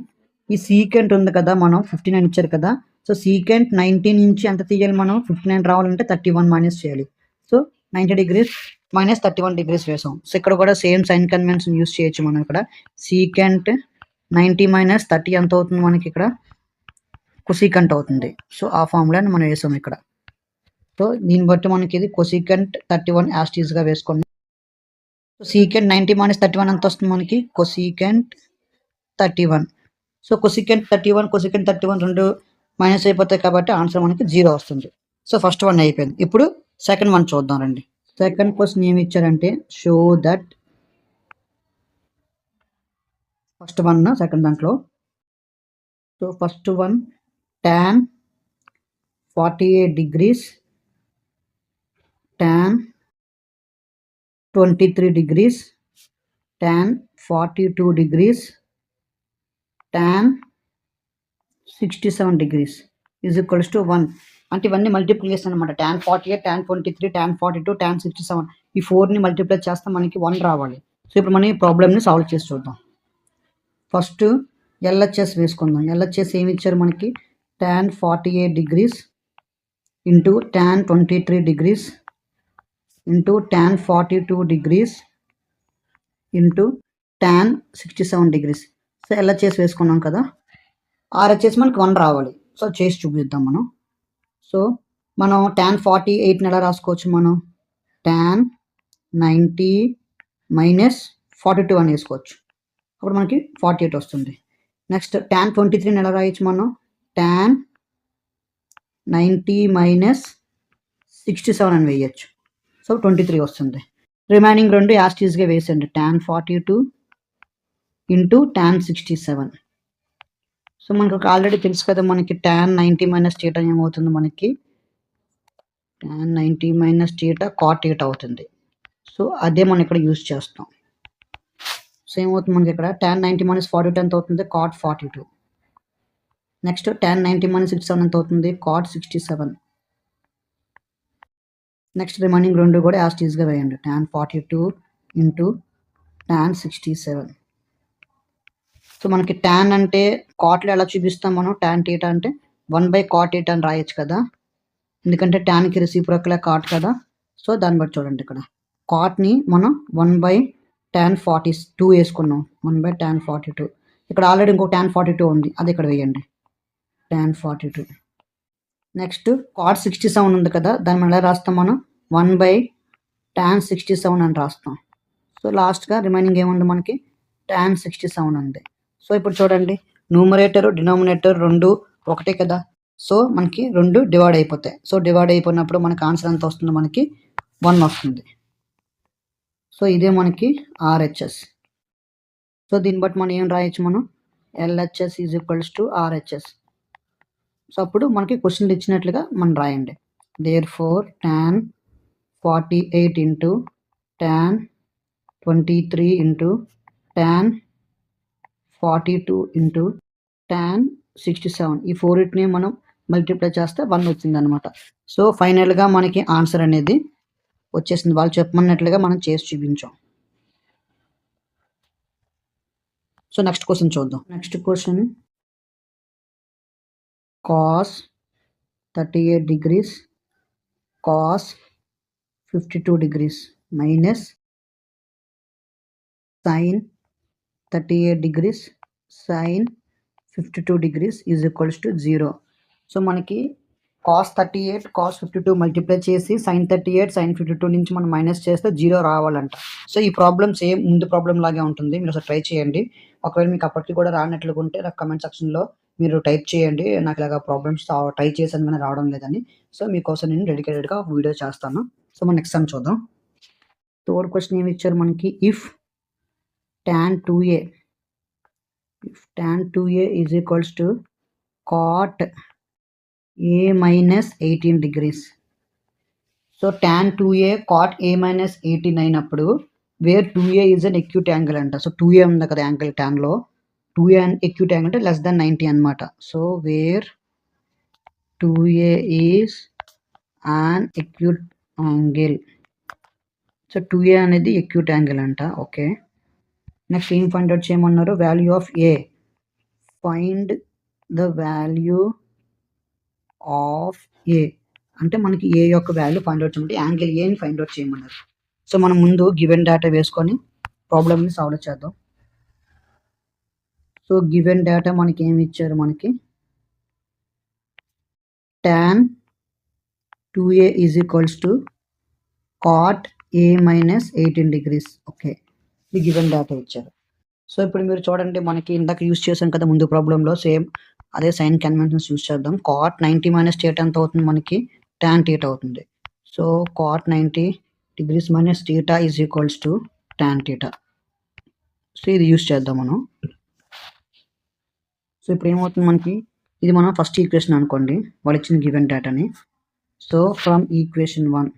ఈ secant ఉంది కదా, మనం 59 ఇచ్చారు కదా, సో secant 90 నుంచి ఎంత తీయాలి, మనం 59 రావాలంటే 31 మైనస్ చేయాలి. సో 90 degrees మైనస్ 31 degrees వేసాం. సో ఇక్కడ కూడా సేమ్ సైన్ కన్వెన్షన్ యూస్ చేయొచ్చు మనం. ఇక్కడ secant 90 మైనస్ 30 ఎంత అవుతుంది, మనకి ఇక్కడ cosecant అవుతుంది. సో ఆ ఫార్ములాని మనం వేసాం ఇక్కడ. సో దీన్ని బట్టి మనకి ఇది cosecant 31 యాస్టీస్గా వేసుకోండి. సో secant 90 మైనస్ 31 ఎంత వస్తుంది, మనకి cosecant 31. సో cosecant 31 రెండు మైనస్ అయిపోతాయి కాబట్టి ఆన్సర్ మనకి 0 వస్తుంది. సో ఫస్ట్ వన్ అయిపోయింది. ఇప్పుడు సెకండ్ వన్ చూద్దాం రండి. సెకండ్ క్వశ్చన్ ఏమి ఇచ్చారంటే, show that first one second దాంట్లో. So first one tan 48 degrees tan 23 degrees tan 42 degrees tan 67 degrees is equals to 1. అంటే ఇవన్నీ మల్టిప్లై చేస్తాను అనమాట. tan 48 tan 23 tan 42 tan 67 ఈ 4ని మల్టిప్లై చేస్తే మనకి 1 రావాలి. సో ఇప్పుడు మనం ఈ ప్రాబ్లమ్ని సాల్వ్ చేసి చూద్దాం. ఫస్ట్ LHS వేసుకుందాం. LHS ఏమి ఇచ్చారు మనకి, tan 48 degrees into tan 23 degrees into tan 42 degrees into tan 67 degrees. So LHS వేసుకున్నాం కదా, RHS మనకి 1 రావాలి. సో చేసి చూపిద్దాం మనం. సో మనం tan 48ని ఎలా రాసుకోవచ్చు, మనం tan 90 మైనస్ 42 అని వేసుకోవచ్చు, అప్పుడు మనకి 48 వస్తుంది. నెక్స్ట్ tan 23ని ఎలా రాయొచ్చు, మనం tan 90 మైనస్ 67 అని వేయచ్చు, సో 23 వస్తుంది. రిమైనింగ్ 2 యాజ్ ఇట్ ఈస్‌గా వేసేయండి. tan 42 into tan 67. సో మనకు ఆల్రెడీ తెలుసు కదా, మనకి tan 90 మైనస్ θ ఏమవుతుంది మనకి tan 90 మైనస్ θ cot θ అవుతుంది. సో అదే మనం ఇక్కడ యూజ్ చేస్తాం. సో ఏమవుతుంది మనకి ఇక్కడ tan 90 మైనస్ 42 ఎంత అవుతుంది, cot 42. నెక్స్ట్ tan 90 మైనస్ 67 ఎంత అవుతుంది, cot 67. నెక్స్ట్ రిమైనింగ్ 2 కూడా యాజ్ ఇట్ ఈస్‌గా వేయండి. tan 42 into tan 67. సో మనకి tan అంటే కాట్లో ఎలా చూపిస్తాం మనం, tan θ అంటే 1/cot θ అని రాయొచ్చు కదా, ఎందుకంటే tanకి రెసిప్రోకల్ cot కదా. సో దాన్ని బట్టి చూడండి, ఇక్కడ కాట్ని మనం 1/tan 42 వేసుకున్నాం, 1/tan 42. ఇక్కడ ఆల్రెడీ ఇంకో tan 42 ఉంది, అది ఇక్కడ వేయండి, tan 42. నెక్స్ట్ cot 67 ఉంది కదా, దాన్ని మనం ఎలా రాస్తాం, మనం 1/tan 67 అని రాస్తాం. సో లాస్ట్గా రిమైనింగ్ ఏముంది మనకి, tan 67 ఉంది. సో ఇప్పుడు చూడండి, న్యూమరేటర్ డినామినేటర్ 2 ఒకటే కదా, సో మనకి 2 డివైడ్ అయిపోతాయి. సో డివైడ్ అయిపోయినప్పుడు మనకి ఆన్సర్ ఎంత వస్తుంది, మనకి 1 వస్తుంది. సో ఇదే మనకి RHS. సో దీన్ని బట్టి మనం ఏం రాయొచ్చు, మనం LHS is equals to RHS. So అప్పుడు మనకి క్వశ్చన్లు ఇచ్చినట్లుగా మనం రాయండి. Therefore tan 48 into tan 23 into tan 42 into tan 67, ఈ 4ని మనం మల్టిప్లై చేస్తే 1 వచ్చింది అనమాట. సో ఫైనల్గా మనకి ఆన్సర్ అనేది వచ్చేసింది, వాళ్ళు చెప్పమన్నట్లుగా మనం చేసి చూపించాం. సో నెక్స్ట్ క్వశ్చన్ చూద్దాం. Next question, cos 38 degrees cos 52 degrees minus sin 38 degrees sin 52 degrees is equals to 0. So మనకి cos 38 cos 52 మల్టిప్లై చేసి sin 38 sin 52 నుంచి మనం మైనస్ చేస్తే 0 రావాలంట. సో ఈ ప్రాబ్లం సేమ్ ముందు ప్రాబ్లం లాగే ఉంటుంది, మీరు ఒకసారి ట్రై చేయండి. ఒకవేళ మీకు అప్పటికి కూడా రానట్లుగా ఉంటే నాకు కమెంట్ సెక్షన్లో మీరు టైప్ చేయండి, నాకు ఇలాగ ప్రాబ్లమ్స్ ట్రై చేశాను కానీ రావడం లేదని. సో మీకోసం నేను డెడికేటెడ్గా వీడియో చేస్తాను. సో మనం నెక్స్ట్ టైం చూద్దాం. థర్డ్ క్వశ్చన్ ఏమి ఇచ్చారు మనకి, if tan 2a is equals to cot a minus 18 degrees. So tan 2a cot a minus 18 అయినప్పుడు where 2a is an acute angle అంట. సో 2a ఉంది కదా యాంగిల్ tanలో, 2a acute angle అంటే less than 90 అనమాట. So where 2a is an acute angle. So 2a అనేది acute angle అంట. Okay, next ఏం ఫైండ్ అవుట్ చేయమన్నారు, value of A. Find the value of A అంటే మనకి ఏ యొక్క వాల్యూ ఫైండ్ అవుట్ చేయమంటే యాంగిల్ ఏని ఫైండ్ అవుట్ చేయమన్నారు. సో మనం ముందు గివెన్ డేటా వేసుకొని ప్రాబ్లమ్ని సాల్వ్ చేద్దాం. సో గివెన్ డేటా మనకి ఏమి ఇచ్చారు, మనకి tan 2a is equals to cot a minus 18 degrees. Okay, ఇది గివెన్ డేటా ఇచ్చారు. సో ఇప్పుడు మీరు చూడండి, మనకి ఇందాక యూజ్ చేసాం కదా ముందు ప్రాబ్లంలో, సేమ్ అదే సైన్ కన్వెన్షన్స్ యూజ్ చేద్దాం. cot 90 మైనస్ θ ఎంత అవుతుంది, మనకి tan θ అవుతుంది. So cot 90 degrees minus θ is equals to tan θ. So ఇది యూజ్ చేద్దాం మనం. సో ఇప్పుడు ఏమవుతుంది మనకి, ఇది మనం ఫస్ట్ ఈక్వేషన్ అనుకోండి, వాళ్ళు ఇచ్చిన గివెన్ డేటాని. సో ఫ్రమ్ ఈక్వేషన్ 1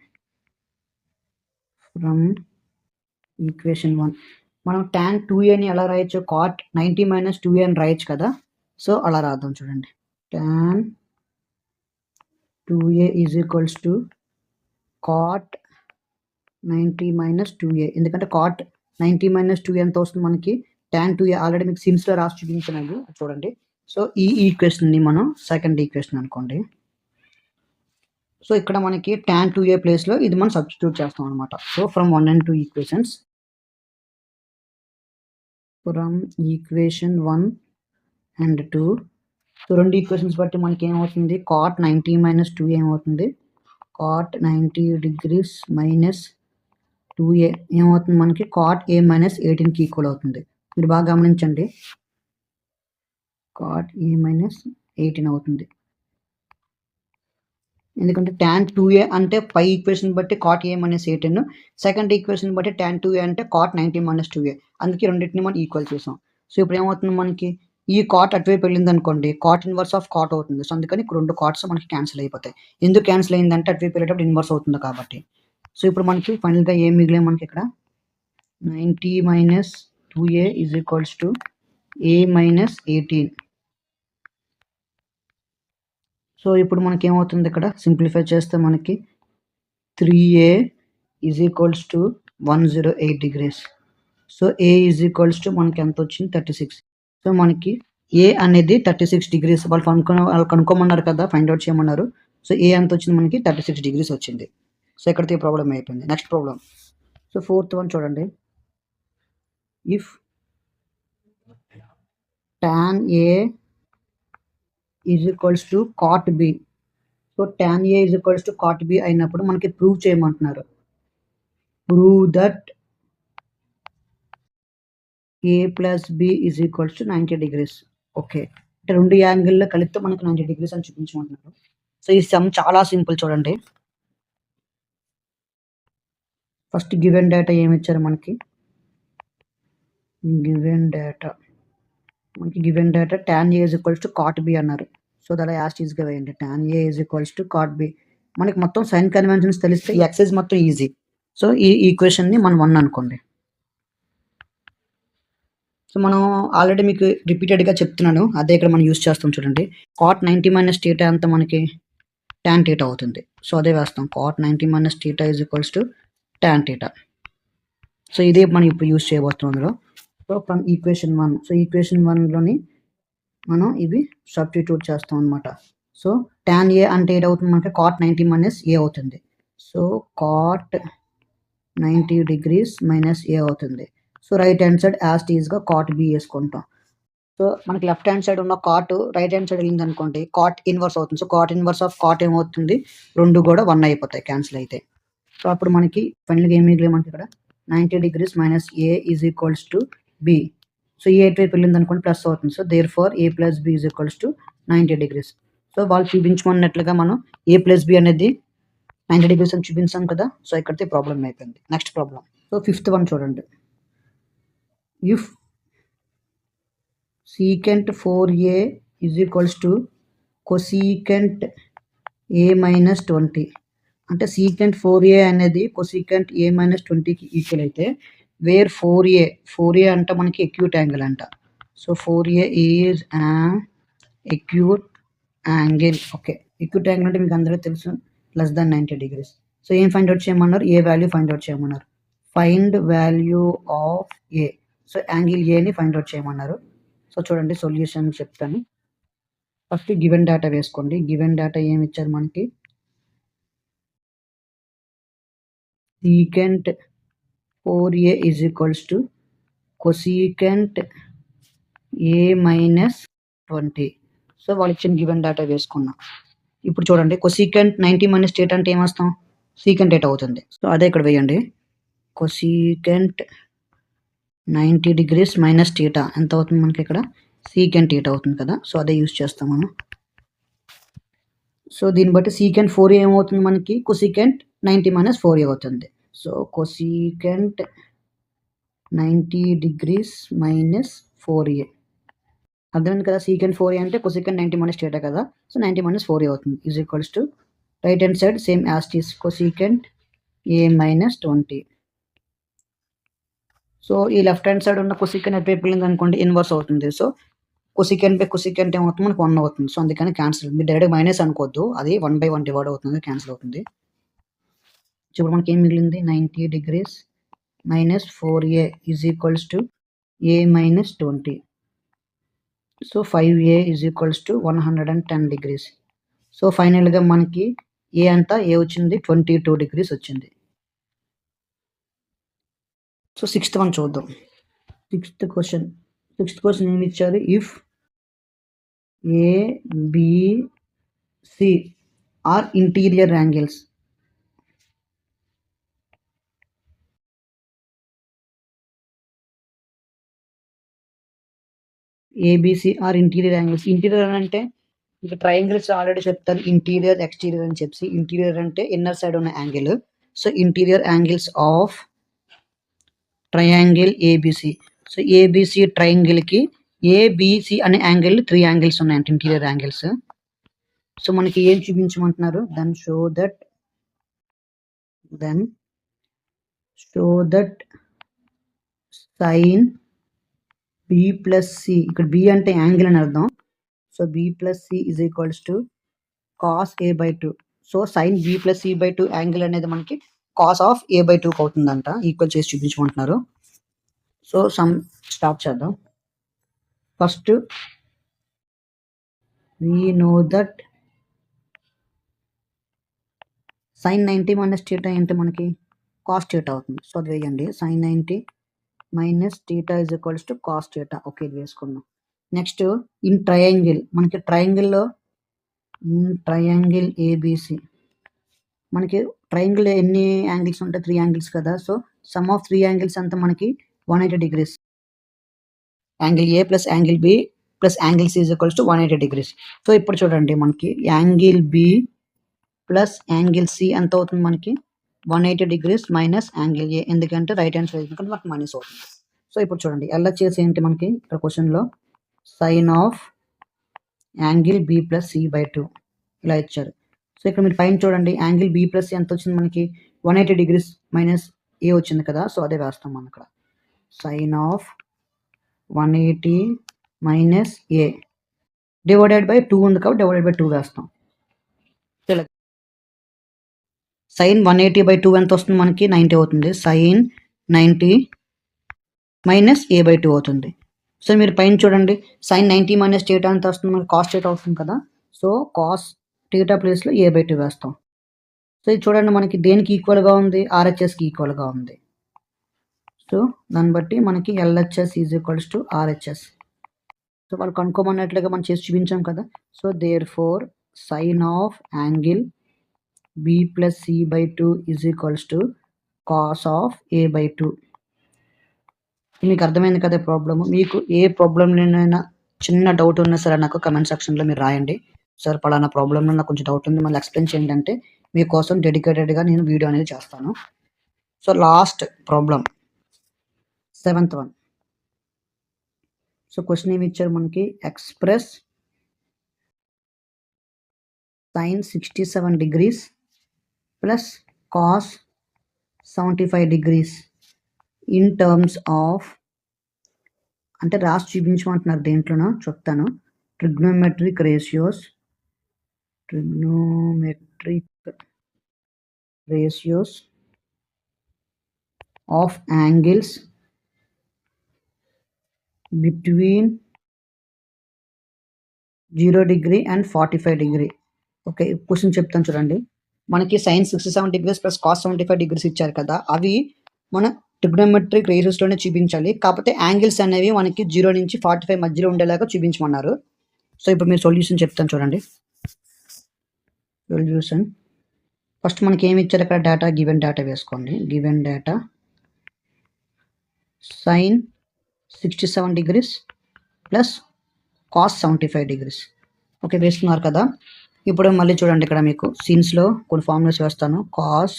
మనం tan 2aని ఎలా రాయొచ్చు, cot 90 మైనస్ 2a అని రాయొచ్చు కదా. సో అలా రాద్దాం, చూడండి, tan 2a is equals to cot 90 minus 2a, ఎందుకంటే cot 90 మైనస్ 2a ఎంత వస్తుంది మనకి, tan 2a ఆల్రెడీ మీకు సిమ్స్లో రాసి చూపించినది చూడండి. సో ఈ ఈక్వేషన్ని మనం సెకండ్ ఈక్వేషన్ అనుకోండి. సో ఇక్కడ మనకి tan 2a ప్లేస్లో ఇది మనం సబ్స్టిట్యూట్ చేస్తాం అనమాట. So from 1 and 2 equations, from equation 1 and 2. So రెండు ఈక్వేషన్స్ బట్టి మనకి ఏమవుతుంది, cot 90 మైనస్ 2a ఏమవుతుంది, cot 90 degrees మైనస్ 2a ఏమవుతుంది మనకి, cot a మైనస్ 18కి ఈక్వల్ అవుతుంది. మీరు బాగా గమనించండి, cot a మైనస్ 18 అవుతుంది. ఎందుకంటే tan 2a అంటే పై ఈక్వేషన్ బట్టి cot a minus a10, second equation బట్టి tan 2a అంటే cot 90 మైనస్ 2a. అందుకే రెండింటిని మనం ఈక్వల్ చేసాం. సో ఇప్పుడు ఏమవుతుంది మనకి, ఈ కాట్ అటువైపు వెళ్ళింది అనుకోండి, కాట్ ఇన్వర్స్ ఆఫ్ కాట్ అవుతుంది. సో అందుకని రెండు కాట్స్ మనకి క్యాన్సిల్ అయిపోతాయి. ఎందుకు క్యాన్సిల్ అయిందంటే అటువైపు వెళ్ళేటప్పుడు ఇన్వర్స్ అవుతుంది కాబట్టి. సో ఇప్పుడు మనకి ఫైనల్గా ఏం మిగిలే మనకి ఇక్కడ 90 minus 2a is equals to a minus 18. So ఇప్పుడు మనకి ఏమవుతుంది, ఇక్కడ సింప్లిఫై చేస్తే మనకి 3a is equals to 108 degrees. So a is equals to మనకి ఎంత వచ్చింది 36. సో మనకి ఏ అనేది 36 డిగ్రీస్ వాళ్ళు కనుక్కోమన్నారు కదా, ఫైండ్ అవుట్ చేయమన్నారు. సో ఏ ఎంత వచ్చింది మనకి 36 డిగ్రీస్ వచ్చింది. సో ఇక్కడితో ఈ ప్రాబ్లం అయిపోయింది. Next problem. So fourth one చూడండి. If tan a is equals to cot b. So tan a is equals to cot b అయినప్పుడు మనకి ప్రూవ్ చేయమంటున్నారు. Prove that a plus b is equals to 90 degrees. Okay, అంటే రెండు యాంగిల్లో కలిపితే మనకి 90 degrees అని చూపించమంటున్నారు. సో ఈ సమ్ చాలా సింపుల్ చూడండి. ఫస్ట్ గివెన్ డేటా ఏమి ఇచ్చారు మనకి, given data tan a is equals to cot b అన్నారు. సో అలా యాస్టీస్గా వేయండి, tan a is equals to cot b. మనకి మొత్తం సైన్ కన్వెన్షన్స్ తెలిస్తే ఈ ఎక్సైజ్ మొత్తం ఈజీ. సో ఈ ఈక్వేషన్ని మనం 1 అనుకోండి. సో మనం ఆల్రెడీ మీకు రిపీటెడ్గా చెప్తున్నాను, అదే ఇక్కడ మనం యూస్ చేస్తాం చూడండి. cot 90 మైనస్ θ అంతా మనకి tan θ అవుతుంది. సో అదే వేస్తాం, cot 90 minus θ is equals to tan θ. So ఇదే మనం ఇప్పుడు యూస్ చేయబోతున్నాం అందులో. So from equation 1, so equation 1లోని మనం ఇవి సబ్స్టిట్యూట్ చేస్తాం అనమాట. సో tan a అంటే ఏదవుతుంది మనకి cot 90 మైనస్ a అవుతుంది. So cot 90 degrees minus a అవుతుంది. So right hand side as టీజ్గా cot b వేసుకుంటాం. సో మనకి లెఫ్ట్ హ్యాండ్ సైడ్ ఉన్న కాట్ రైట్ హ్యాండ్ సైడ్ వెళ్ళింది అనుకోండి, కాట్ ఇన్వర్స్ అవుతుంది. So cot inverse of cot ఏమవుతుంది, రెండు కూడా 1 అయిపోతాయి, క్యాన్సిల్ అయితే. సో అప్పుడు మనకి ఫైనల్గా ఏం మిగిలి మనకి ఇక్కడ 90 degrees minus a is equals to b. So ఏ వైపు వెళ్ళింది అనుకోండి ప్లస్ అవుతుంది. So therefore a plus b is equals to 90 degrees. So వాళ్ళు చూపించుకున్నట్లుగా మనం a ప్లస్ b అనేది 90 డిగ్రీస్ అని చూపించాం కదా. సో ఇక్కడితే ప్రాబ్లం అయిపోయింది. Next problem. So fifth one చూడండి. If secant 4a is equals to cosecant a minus 20. అంటే secant 4a అనేది cosecant a minus 20కి ఈక్వల్ అయితే, వేర్ 4a అంటే మనకి acute యాంగిల్ అంట. So 4a is an acute angle. Okay, acute angle అంటే మీకు అందరికీ తెలుసు, ప్లస్ దాన్ 90 డిగ్రీస్. సో ఏం ఫైండ్ అవుట్ చేయమన్నారు, ఏ వాల్యూ ఫైండ్ అవుట్ చేయమన్నారు. Find value of A. So angle ఏని ఫైండ్ అవుట్ చేయమన్నారు. సో చూడండి సొల్యూషన్ చెప్తాను. ఫస్ట్ గివెన్ డేటా వేసుకోండి. గివెన్ డేటా ఏమి ఇచ్చారు మనకి, secant 4a is equals to cosecant a minus 20. So వాళ్ళు ఇచ్చిన గివెన్ డేటా వేసుకున్నాం. ఇప్పుడు చూడండి cosecant 90 మైనస్ θ అంటే ఏమొస్తాం, secant θ అవుతుంది. సో అదే ఇక్కడ వేయండి, cosecant 90 డిగ్రీస్ మైనస్ θ ఎంత అవుతుంది మనకి ఇక్కడ, secant θ అవుతుంది కదా. సో అదే యూజ్ చేస్తాం మనం. సో దీన్ని బట్టి secant 4a ఏమవుతుంది మనకి, cosecant 90 మైనస్ 4a అవుతుంది. So cosecant 90 degrees minus 4a అర్థమైంది కదా. secant 4a అంటే cosecant 90 మైనస్ θ కదా. సో 90 మైనస్ 4a అవుతుంది is equals to right hand side same as it is cosecant a minus 20. So ఈ left hand side ఉన్న cosecant ఎటువైపు వెళ్ళింది అనుకోండి, ఇన్వర్స్ అవుతుంది. సో cosecant బై cosecant ఏమవుతుంది మనకు 1 అవుతుంది. సో అందుకని క్యాన్సిల్. మీరు డైరెక్ట్ మైనస్ అనుకోవద్దు, అది 1/1 డివైడ్ అవుతుంది, క్యాన్సిల్ అవుతుంది. ఇప్పుడు మనకి ఏం మిగిలింది, 90 degrees minus 4a is equals to a minus 20. So 5a is equals to 110 degrees. So ఫైనల్గా మనకి ఏ అంతా ఏ వచ్చింది, 22 డిగ్రీస్ వచ్చింది. సో సిక్స్త్ వన్ చూద్దాం. సిక్స్త్ క్వశ్చన్ ఏమి ఇచ్చారు, if A B C are interior angles. ABC are interior angles. Interior అంటే ఇక ట్రయాంగిల్స్ ఆల్రెడీ చెప్తాను, ఇంటీరియర్ ఎక్స్టీరియర్ అని చెప్పి. ఇంటీరియర్ అంటే ఇన్నర్ సైడ్ ఉన్న యాంగిల్. So interior angles of triangle ABC. So ABC triangle కి ఏబిసి అనే యాంగిల్ 3 యాంగిల్స్ ఉన్నాయంట, ఇంటీరియర్ యాంగిల్స్. సో మనకి ఏం చూపించమంటున్నారు, then show that sine B plus C, ఇక్కడ బి అంటే యాంగిల్ అని అర్థం. So B plus C is equals to cos A by 2. So sine B plus C by 2 angle అనేది మనకి కాస్ ఆఫ్ ఏ బై 2 అవుతుందంట, ఈక్వల్ చేసి చూపించమంటున్నారు. So sem start చేద్దాం. First we know that sin 90 minus theta అంటే మనకి cos theta అవుతుంది. So అది వేయండి, sin 90 minus theta is equals to cos theta. Okay, ఇది వేసుకున్నాం. నెక్స్ట్ ఇన్ ట్రయాంగిల్, మనకి ట్రయాంగిల్లో ట్రయాంగిల్ ఏబిసి, మనకి ట్రయాంగిల్ ఎన్ని యాంగిల్స్ ఉంటాయి, 3 యాంగిల్స్ కదా. సో సమ్ ఆఫ్ 3 యాంగిల్స్ అంతా మనకి 180 degrees. Angle A plus angle B plus angle C is equals to 180 degrees. So ఇప్పుడు చూడండి, మనకి angle B plus angle C ఎంత అవుతుంది, మనకి 180 degrees మైనస్ యాంగిల్ ఏ, ఎందుకంటే రైట్ హ్యాండ్ సైడ్ ఎందుకంటే మనకి మైనస్ అవుతుంది. సో ఇప్పుడు చూడండి, LHS ఏంటి మనకి ఇక్కడ క్వశ్చన్లో, sine of angle B plus C by 2 ఇలా ఇచ్చారు. సో ఇక్కడ మీరు పైన చూడండి, యాంగిల్ బి ప్లస్ సి ఎంత వచ్చింది మనకి 180 degrees మైనస్ ఏ వచ్చింది కదా. సో అదే వేస్తాం మనం ఇక్కడ, sine of 180 minus A divided by 2 ఉంది కాబట్టి డివైడెడ్ బై 2 వేస్తాం. సైన్ 180 బై 2 ఎంత వస్తుంది మనకి 90 అవుతుంది. సైన్ 90 మైనస్ ఏ బై 2 అవుతుంది. సో మీరు పైన చూడండి, సైన్ 90 మైనస్ థీటా ఎంత వస్తుంది మనకి, కాస్ థీటా అవుతుంది కదా. సో కాస్ థీటా ప్లేస్లో ఏ బై 2 వేస్తాం. సో ఇది చూడండి, మనకి దేనికి ఈక్వల్గా ఉంది, RHSకి ఈక్వల్గా ఉంది. సో దాన్ని బట్టి మనకి LHS is equals to RHS. So వాళ్ళు కనుక్కోమన్నట్లుగా మనం చేసి చూపించాం కదా. So therefore sine of angle B plus C by 2 is equals to cos of A by 2. మీకు అర్థమైంది కదా ప్రాబ్లమ్. మీకు ఏ ప్రాబ్లంలోనైనా చిన్న డౌట్ ఉన్నా సరే నాకు కమెంట్ సెక్షన్లో మీరు రాయండి, సార్ పలానా ప్రాబ్లంలో నాకు కొంచెం డౌట్ ఉంది, మళ్ళీ ఎక్స్ప్లెయిన్ చేయండి అంటే మీకోసం డెడికేటెడ్గా నేను వీడియో అనేది చేస్తాను. So last problem 7th one. So question ఏమి ఇచ్చారు మనకి, express sine 67 degrees plus cos 75 degrees in terms of, అంటే రాసి చూపించమంటున్నారు, దేంట్లోనో చెప్తాను. Trigonometric ratios of angles between 0 degree and 45 degree. Okay, question చెప్తాను చూడండి. మనకి sine 67 degrees plus cos 75 degrees ఇచ్చారు కదా, అవి మన ట్రిగ్నోమెట్రిక్ రేషియోస్లోనే చూపించాలి. కాకపోతే యాంగిల్స్ అనేవి మనకి 0 నుంచి 45 మధ్యలో ఉండేలాగా చూపించమన్నారు. సో ఇప్పుడు మీరు సొల్యూషన్ చెప్తాను చూడండి. సొల్యూషన్ ఫస్ట్ మనకి ఏమి ఇచ్చారు ఇక్కడ, డేటా, గివెన్ డేటా వేసుకోండి. Given data sine 67 degrees plus cos 75 degrees. Okay, వేస్తున్నారు కదా. ఇప్పుడు మళ్ళీ చూడండి, ఇక్కడ మీకు సీన్స్లో కొన్ని ఫార్ములాస్ వేస్తాను. Cos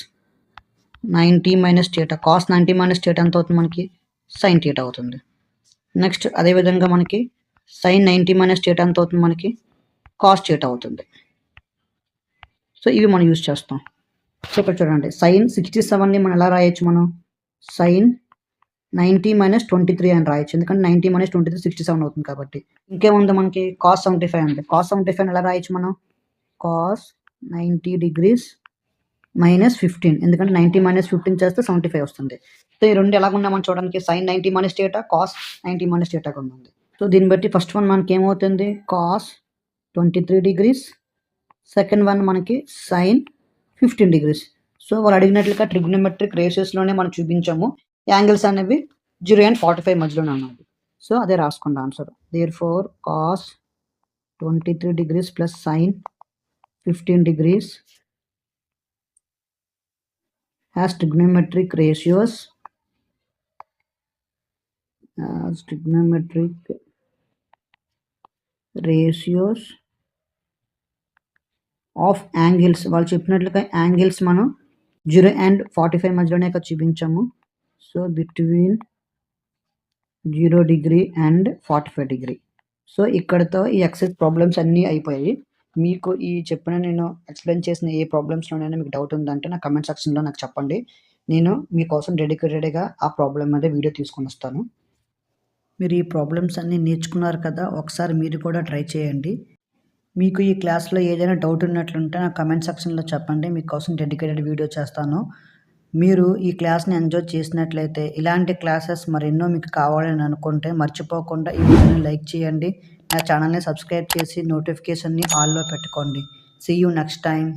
90 minus theta, cos 90 minus theta ఎంత అవుతుంది మనకి, సైన్ థీటా అవుతుంది. నెక్స్ట్ అదేవిధంగా మనకి సైన్ 90 మైనస్ థీటా ఎంత అవుతుంది మనకి, కాస్ థీటా అవుతుంది. సో ఇవి మనం యూజ్ చేస్తాం. సో ఇక్కడ చూడండి, సైన్ 67ని మనం ఎలా రాయొచ్చు, మనం సైన్ 90 మైనస్ 23 అని రాయొచ్చు, ఎందుకంటే 90 మైనస్ 23 67 అవుతుంది కాబట్టి. ఇంకేముంది మనకి, కాస్ 75 ఉంది. కాస్ 75 ఎలా రాయొచ్చు మనం, కాస్ 90 degrees మైనస్ 15, ఎందుకంటే 90 మైనస్ 15 చేస్తే 75 వస్తుంది. సో ఈ రెండు ఎలాగున్నా మనం చూడడానికి, sine 90 minus theta, cos 90 minus theta ఉంది. సో దీన్ని బట్టి ఫస్ట్ వన్ మనకి ఏమవుతుంది, కాస్ 23 degrees, సెకండ్ వన్ మనకి సైన్ 15 degrees. సో వాళ్ళు అడిగినట్లుగా ట్రిగ్నోమెట్రిక్ రేషియోస్లోనే మనం చూపించాము, యాంగిల్స్ అనేవి 0 and 45 మధ్యలోనే ఉన్నాయి. సో అదే రాసుకుందాం answer. Therefore cos 23 degrees plus sine 15 degrees has trigonometric ratios of angles వాళ్ళు చెప్పినట్లుగా యాంగిల్స్ మనం 0 అండ్ 45 మధ్యలోనే ఇక్కడ చూపించాము. So between 0 degree and 45 degree. So ఇక్కడితో ఈ ఎక్సర్సైజ్ ప్రాబ్లమ్స్ అన్నీ అయిపోయాయి. మీకు ఈ చెప్పిన నేను ఎక్స్‌ప్లెయిన్ చేసిన ఏ ప్రాబ్లమ్స్‌లోనైనా మీకు డౌట్ ఉందంటే నా కామెంట్ సెక్షన్‌లో నాకు చెప్పండి. నేను మీకోసం డెడికేటెడ్‌గా ఆ ప్రాబ్లమ్ మీద వీడియో తీసుకొనొస్తాను. మీరు ఈ ప్రాబ్లమ్స్ అన్నీ నేర్చుకున్నారు కదా! ఒకసారి మీరు కూడా ట్రై చేయండి. మీకు ఈ క్లాస్‌లో ఏదైనా డౌట్ ఉన్నట్లుంటే నాకు కామెంట్ సెక్షన్‌లో చెప్పండి. మీకోసం డెడికేటెడ్ వీడియో చేస్తాను. మీరు ఈ క్లాస్‌ని ఎంజాయ్ చేసినట్లయితే ఇలాంటి క్లాసెస్ మరెన్నో మీకు కావాలని అనుకుంటే మర్చిపోకుండా ఈ వీడియోని లైక్ చేయండి. నా ఛానల్‌ని సబ్స్క్రైబ్ చేసి నోటిఫికేషన్‌ని ఆల్‌లో పెట్టుకోండి. See you next time.